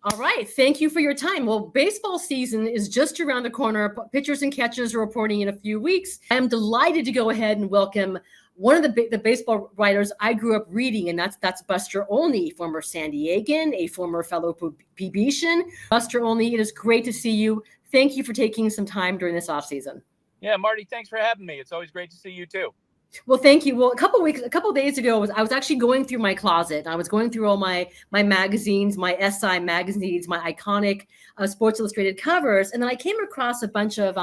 All right. Thank you for your time. Well, baseball season is just around the corner. Pitchers and catchers are reporting in a few weeks. I am delighted to go ahead and welcome one of the baseball writers I grew up reading, and that's Buster Olney, former San Diegan, a former fellow PBian. Buster Olney, it is great to see you. Thank you for taking some time during this off season. Yeah, Marty, thanks for having me. It's always great to see you too. Well, thank you. Well, a couple of days ago, I was actually going through my closet. I was going through all my magazines, my SI magazines, my iconic Sports Illustrated covers, and then I came across a bunch of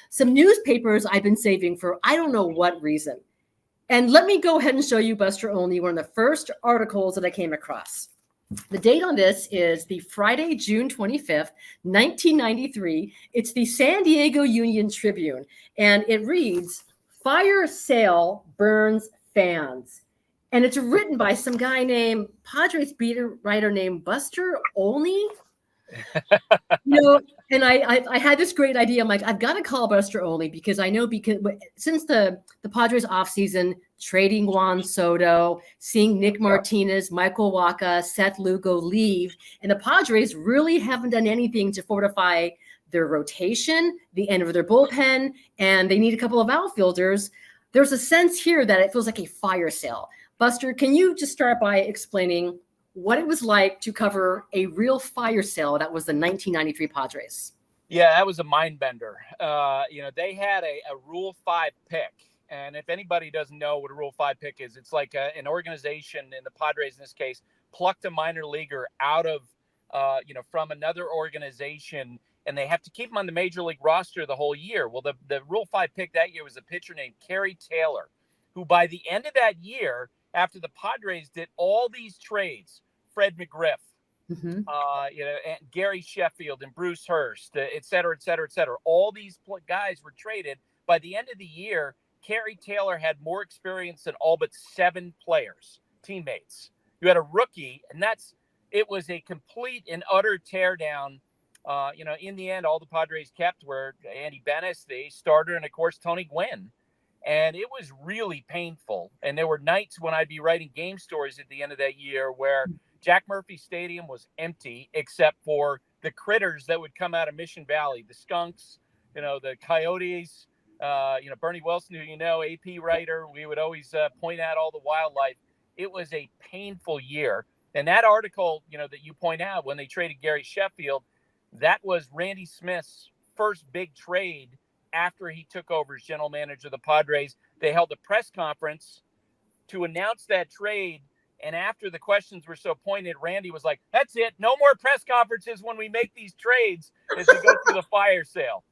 some newspapers I've been saving for I don't know what reason. And let me go ahead and show you, Buster Olney, one of the first articles that I came across. The date on this is the Friday, June 25th, 1993. It's the San Diego Union Tribune, and it reads, "Fire sale burns fans." And it's written by some guy named Padres beat writer named Buster Olney. And I had this great idea. I'm like, I've got to call Buster Olney because I know since the Padres offseason, trading Juan Soto, seeing Nick Martinez, Michael Wacha, Seth Lugo leave, and the Padres really haven't done anything to fortify their rotation, the end of their bullpen, and they need a couple of outfielders. There's a sense here that it feels like a fire sale. Buster, can you just start by explaining what it was like to cover a real fire sale that was the 1993 Padres? Yeah, that was a mind bender. They had a Rule 5 pick. And if anybody doesn't know what a Rule 5 pick is, it's like an organization, in the Padres in this case, plucked a minor leaguer out of, from another organization, and they have to keep him on the major league roster the whole year. Well, the Rule 5 pick that year was a pitcher named Gary Taylor, who by the end of that year, after the Padres did all these trades, Fred McGriff, and Gary Sheffield and Bruce Hurst, et cetera, all these guys were traded. By the end of the year, Gary Taylor had more experience than all but 7 players, teammates. You had a rookie, and it was a complete and utter teardown. In the end, all the Padres kept were Andy Bennis, the starter, and of course, Tony Gwynn. And it was really painful. And there were nights when I'd be writing game stories at the end of that year where Jack Murphy Stadium was empty, except for the critters that would come out of Mission Valley, the skunks, the coyotes, Bernie Wilson, who AP writer. We would always point out all the wildlife. It was a painful year. And that article, that you point out when they traded Gary Sheffield, that was Randy Smith's first big trade after he took over as general manager of the Padres. They held a press conference to announce that trade. And after the questions were so pointed, Randy was like, "That's it. No more press conferences when we make these trades as we go through the fire sale."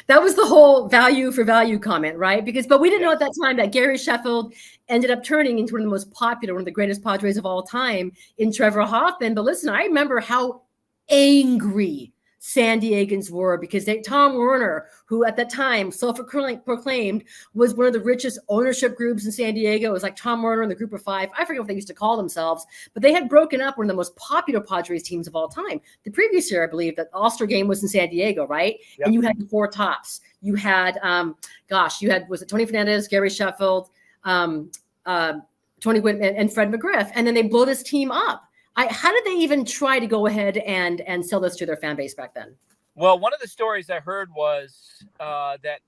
That was the whole value for value comment, right? But we didn't know at that time that Gary Sheffield ended up turning into one of the most popular, one of the greatest Padres of all time in Trevor Hoffman. But listen, I remember how angry San Diegans were because Tom Werner, who at that time self-proclaimed was one of the richest ownership groups in San Diego. It was like Tom Werner and the Group of Five. I forget what they used to call themselves, but they had broken up one of the most popular Padres teams of all time. The previous year, I believe, that All-Star game was in San Diego, right? Yep. And you had the 4 tops. You had, was it Tony Fernandez, Gary Sheffield, Tony Gwynn, and Fred McGriff, and then they blow this team up. How did they even try to go ahead and sell this to their fan base back then? Well, one of the stories I heard was that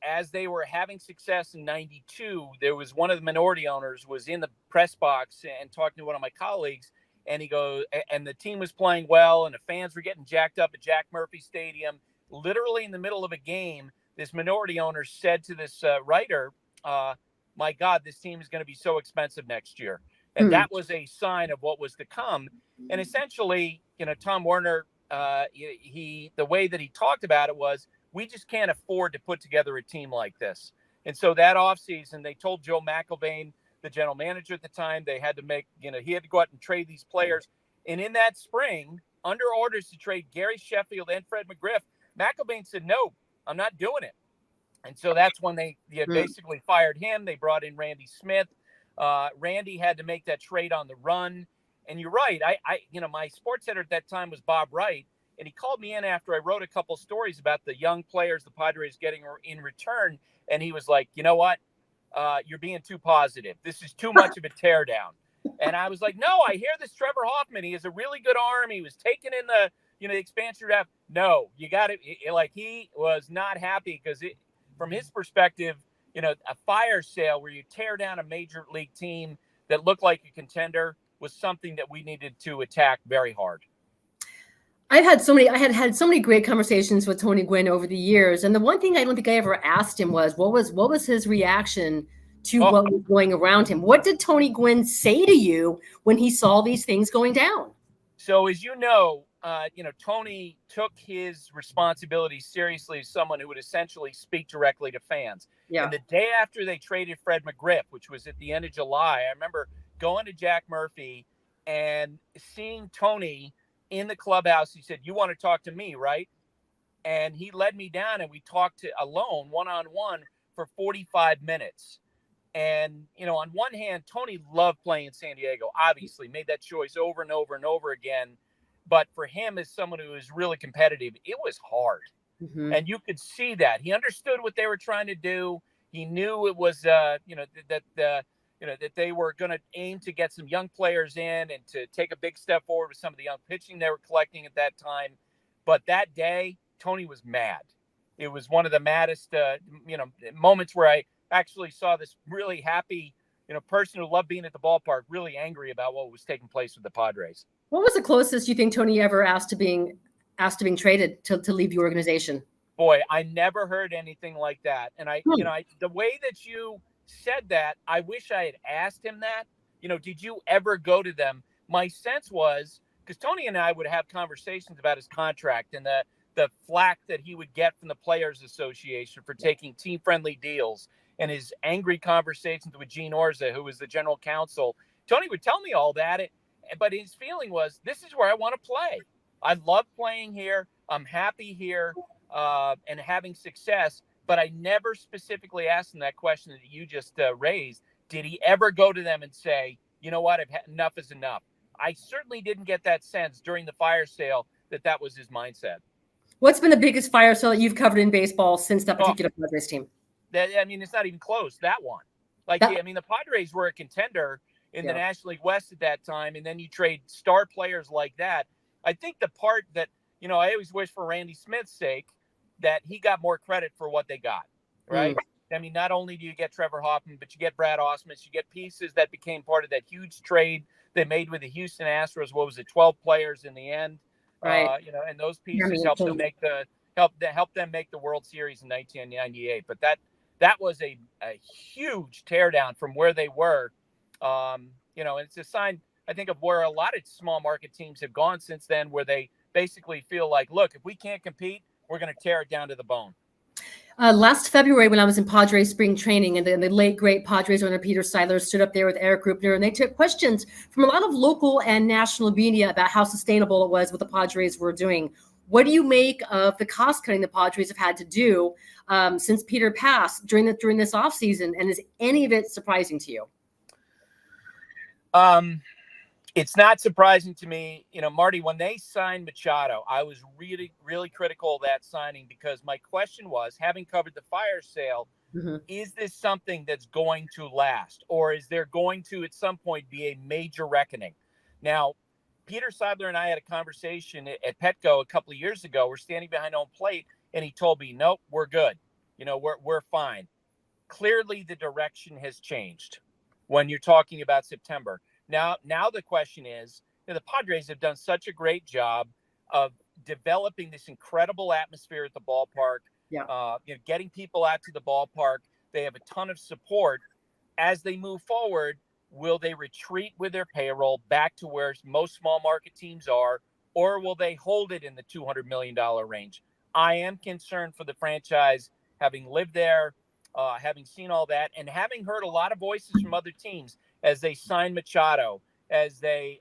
as they were having success in 92, there was one of the minority owners was in the press box and talking to one of my colleagues, and he goes, and the team was playing well, and the fans were getting jacked up at Jack Murphy Stadium. Literally in the middle of a game, this minority owner said to this writer, "My God, this team is going to be so expensive next year." And that was a sign of what was to come. And essentially, Tom Werner, the way that he talked about it was, we just can't afford to put together a team like this. And so that offseason, they told Joe McIlvaine, the general manager at the time, they had to he had to go out and trade these players. And in that spring, under orders to trade Gary Sheffield and Fred McGriff, McIlvaine said, "No, I'm not doing it." And so that's when they basically fired him. They brought in Randy Smith. Randy had to make that trade on the run. And you're right. My sports editor at that time was Bob Wright, and he called me in after I wrote a couple stories about the young players the Padres getting in return. And he was like, "You know what? You're being too positive. This is too much of a teardown." And I was like, no, I hear this Trevor Hoffman. He has a really good arm. He was taken in the, the expansion draft. No, you got it. Like, he was not happy because from his perspective, a fire sale where you tear down a major league team that looked like a contender was something that we needed to attack very hard. I had so many great conversations with Tony Gwynn over the years. And the one thing I don't think I ever asked him was, what was his reaction to what was going around him? What did Tony Gwynn say to you when he saw these things going down? So, as Tony took his responsibilities seriously as someone who would essentially speak directly to fans. Yeah. And the day after they traded Fred McGriff, which was at the end of July, I remember going to Jack Murphy and seeing Tony in the clubhouse. He said, "You want to talk to me, right?" And he led me down and we talked alone, one-on-one, for 45 minutes. And, on one hand, Tony loved playing in San Diego, obviously made that choice over and over and over again. But for him, as someone who is really competitive, it was hard. Mm-hmm. And you could see that. He understood what they were trying to do. He knew it was, that they were going to aim to get some young players in and to take a big step forward with some of the young pitching they were collecting at that time. But that day, Tony was mad. It was one of the maddest, moments where I actually saw this really happy, person who loved being at the ballpark, really angry about what was taking place with the Padres. What was the closest you think Tony ever asked to being traded to leave the organization? Boy, I never heard anything like that. And the way that you said that, I wish I had asked him that. Did you ever go to them? My sense was, because Tony and I would have conversations about his contract and the flack that he would get from the Players Association for taking team-friendly deals, and his angry conversations with Gene Orza, who was the general counsel. Tony would tell me all that, but his feeling was, this is where I want to play. I love playing here. I'm happy here and having success. But I never specifically asked him that question that you just raised. Did he ever go to them and say, you know what, enough is enough? I certainly didn't get that sense during the fire sale that was his mindset. What's been the biggest fire sale that you've covered in baseball since that particular Padres team? It's not even close, that one. The Padres were a contender in the National League West at that time, and then you trade star players like that. I think the part that, I always wish for Randy Smith's sake that he got more credit for what they got, right? Not only do you get Trevor Hoffman, but you get Brad Ausmus, you get pieces that became part of that huge trade they made with the Houston Astros. What was it, 12 players in the end? Right. And those pieces helped them make the World Series in 1998. But that was a huge teardown from where they were. And it's a sign, I think, of where a lot of small market teams have gone since then, where they basically feel like, look, if we can't compete, we're going to tear it down to the bone. Last February, when I was in Padres spring training, and the late, great Padres owner Peter Seidler stood up there with Eric Rupner, and they took questions from a lot of local and national media about how sustainable it was what the Padres were doing. What do you make of the cost cutting the Padres have had to do since Peter passed during this offseason? And is any of it surprising to you? It's not surprising to me. Marty, when they signed Machado, I was really, really critical of that signing because my question was, having covered the fire sale, is this something that's going to last? Or is there going to, at some point, be a major reckoning? Now, Peter Seidler and I had a conversation at Petco a couple of years ago. We're standing behind home plate, and he told me, nope, we're good. We're fine. Clearly, the direction has changed when you're talking about September. Now the question is, the Padres have done such a great job of developing this incredible atmosphere at the ballpark, getting people out to the ballpark. They have a ton of support. As they move forward, will they retreat with their payroll back to where most small market teams are, or will they hold it in the $200 million range? I am concerned for the franchise, having lived there, having seen all that, and having heard a lot of voices from other teams as they signed Machado, as they,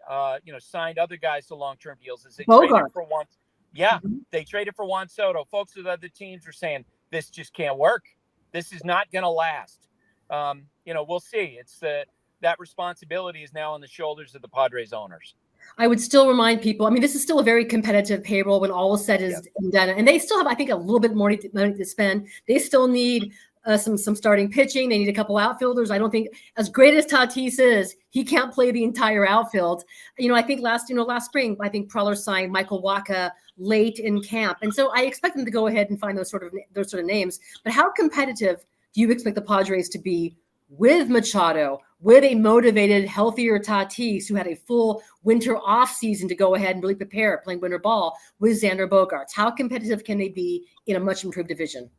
signed other guys to long-term deals, as they traded for one. Yeah, they traded for Juan Soto. Folks with other teams are saying, this just can't work. This is not going to last. We'll see. It's that responsibility is now on the shoulders of the Padres owners. I would still remind people, this is still a very competitive payroll when all is said is done. And they still have, I think, a little bit more money to spend. They still need some starting pitching. They need a couple outfielders. I don't think, as great as Tatis is, he can't play the entire outfield. I think last spring, I think Preller signed Michael Wacha late in camp, and so I expect them to go ahead and find those sort of names. But how competitive do you expect the Padres to be with Machado, with a motivated, healthier Tatis who had a full winter off season to go ahead and really prepare playing winter ball with Xander Bogaerts? How competitive can they be in a much improved division?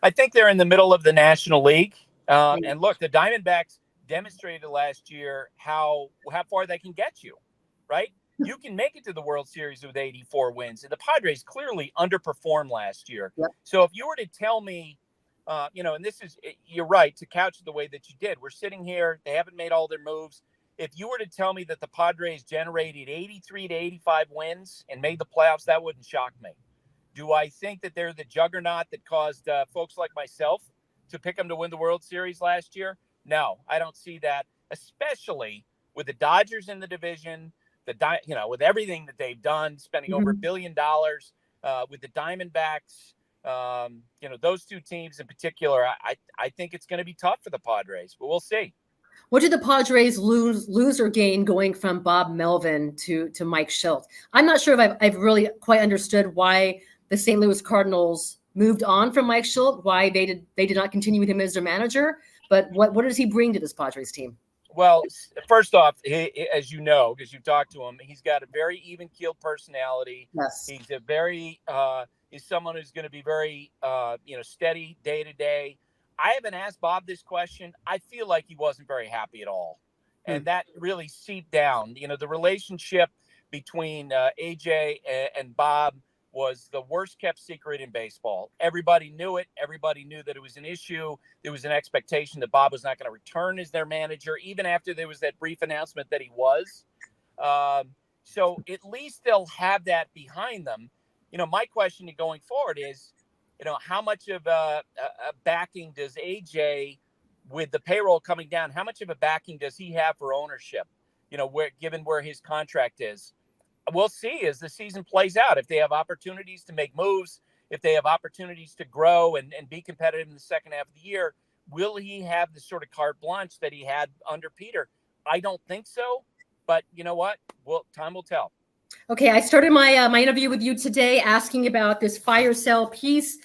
I think they're in the middle of the National League. And look, the Diamondbacks demonstrated last year how far they can get you, right? You can make it to the World Series with 84 wins. And the Padres clearly underperformed last year. Yep. So if you were to tell me, and you're right to couch it the way that you did. We're sitting here. They haven't made all their moves. If you were to tell me that the Padres generated 83 to 85 wins and made the playoffs, that wouldn't shock me. Do I think that they're the juggernaut that caused folks like myself to pick them to win the World Series last year? No, I don't see that, especially with the Dodgers in the division, with everything that they've done, spending over $1 billion with the Diamondbacks. Those two teams in particular, I think it's going to be tough for the Padres, but we'll see. What did the Padres lose or gain going from Bob Melvin to Mike Shildt? I'm not sure if I've really quite understood why the St. Louis Cardinals moved on from Mike Shildt, why they did not continue with him as their manager. But what does he bring to this Padres team? Well, first off, as you know, because you've talked to him, he's got a very even-keeled personality. Yes. He's someone who's going to be very, steady day to day. I haven't asked Bob this question. I feel like he wasn't very happy at all. And that really seeped down. The relationship between AJ and Bob was the worst kept secret in baseball. Everybody knew it. Everybody knew that it was an issue. There was an expectation that Bob was not going to return as their manager, even after there was that brief announcement that he was. So at least they'll have that behind them. My question going forward is, how much of a backing does AJ, with the payroll coming down, how much of a backing does he have for ownership? Given where his contract is. We'll see as the season plays out. If they have opportunities to make moves, if they have opportunities to grow and be competitive in the second half of the year, will he have the sort of carte blanche that he had under Peter? I don't think so. But you know what? Time will tell. Okay, I started my interview with you today asking about this fire sale piece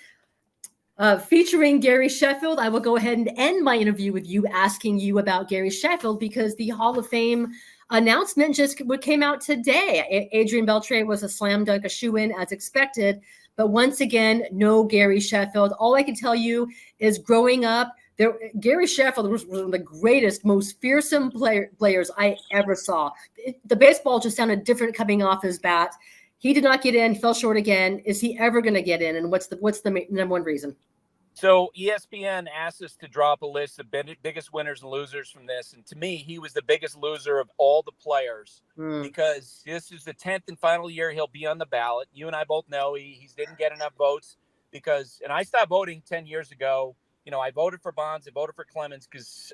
featuring Gary Sheffield. I will go ahead and end my interview with you asking you about Gary Sheffield because the Hall of Fame announcement just came out today. Adrian Beltre was a slam dunk, a shoe-in as expected, but once again, no Gary Sheffield. All I can tell you is growing up, Gary Sheffield was one of the greatest, most fearsome players I ever saw. The baseball just sounded different coming off his bat. He did not get in. He fell short again. Is he ever going to get in? And what's the number one reason? So ESPN asked us to drop a list of biggest winners and losers from this. And to me, he was the biggest loser of all the players because this is the 10th and final year he'll be on the ballot. You and I both know he didn't get enough votes and I stopped voting 10 years ago. I voted for Bonds. I voted for Clemens because,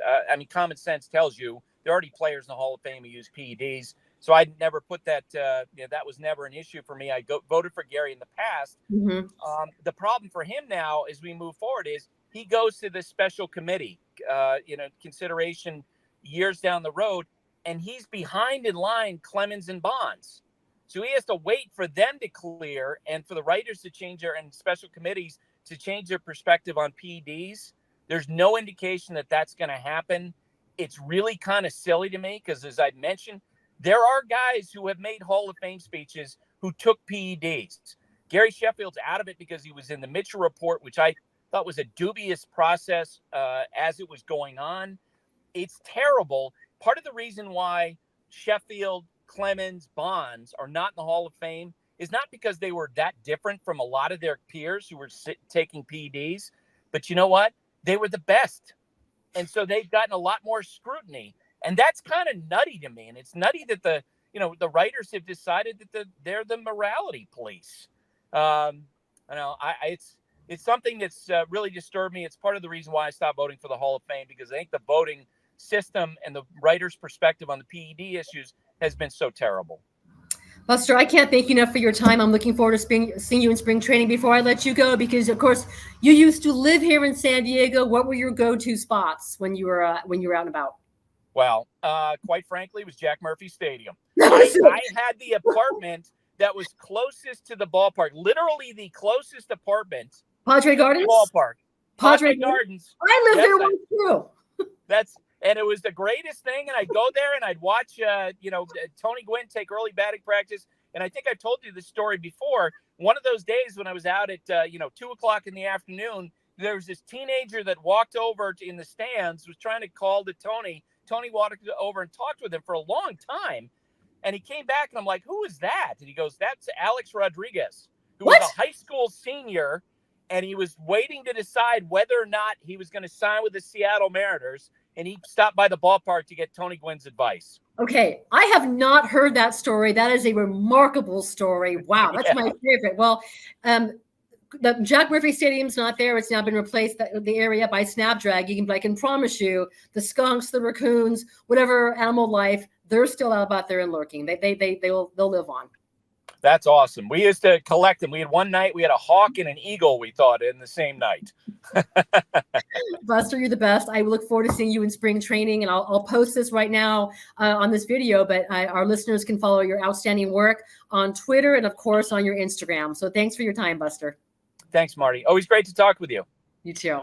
common sense tells you there are already players in the Hall of Fame who use PEDs. So I never put that, that was never an issue for me. I voted for Gary in the past. The problem for him now as we move forward is he goes to this special committee, consideration years down the road, and he's behind in line Clemens and Bonds. So he has to wait for them to clear and for the writers to change and special committees to change their perspective on PEDs. There's no indication that that's going to happen. It's really kind of silly to me because, as I mentioned, there are guys who have made Hall of Fame speeches who took PEDs. Gary Sheffield's out of it because he was in the Mitchell Report, which I thought was a dubious process as it was going on. It's terrible. Part of the reason why Sheffield, Clemens, Bonds are not in the Hall of Fame is not because they were that different from a lot of their peers who were taking PEDs, but you know what? They were the best. And so they've gotten a lot more scrutiny. And that's kind of nutty to me. And it's nutty that the writers have decided that they're the morality police. It's something that's really disturbed me. It's part of the reason why I stopped voting for the Hall of Fame, because I think the voting system and the writers' perspective on the PED issues has been so terrible. Buster, I can't thank you enough for your time. I'm looking forward to seeing you in spring training. Before I let you go, because of course you used to live here in San Diego. What were your go-to spots when you were out and about? Well, quite frankly, it was Jack Murphy Stadium. I had the apartment that was closest to the ballpark, literally the closest apartment. Padre Gardens? Ballpark. Padre Gardens. I lived there once too. And it was the greatest thing. And I'd go there and I'd watch, Tony Gwynn take early batting practice. And I think I told you this story before. One of those days when I was out at, 2:00 in the afternoon, there was this teenager that walked over in the stands, was trying to call to Tony. Tony walked over and talked with him for a long time. And he came back and I'm like, who is that? And he goes, that's Alex Rodriguez, who was a high school senior. And he was waiting to decide whether or not he was going to sign with the Seattle Mariners. And he stopped by the ballpark to get Tony Gwynn's advice. Okay. I have not heard that story. That is a remarkable story. Wow. That's my favorite. Well, the Jack Murphy Stadium's not there. It's now been replaced, the area, by Snapdragon. But I can promise you, the skunks, the raccoons, whatever animal life, they're still out there and lurking. They'll live on. That's awesome. We used to collect them. We had one night, we had a hawk and an eagle, we thought, in the same night. Buster, you're the best. I look forward to seeing you in spring training, and I'll post this right now on this video, but our listeners can follow your outstanding work on Twitter and, of course, on your Instagram. So thanks for your time, Buster. Thanks, Marty. Always great to talk with you. You too.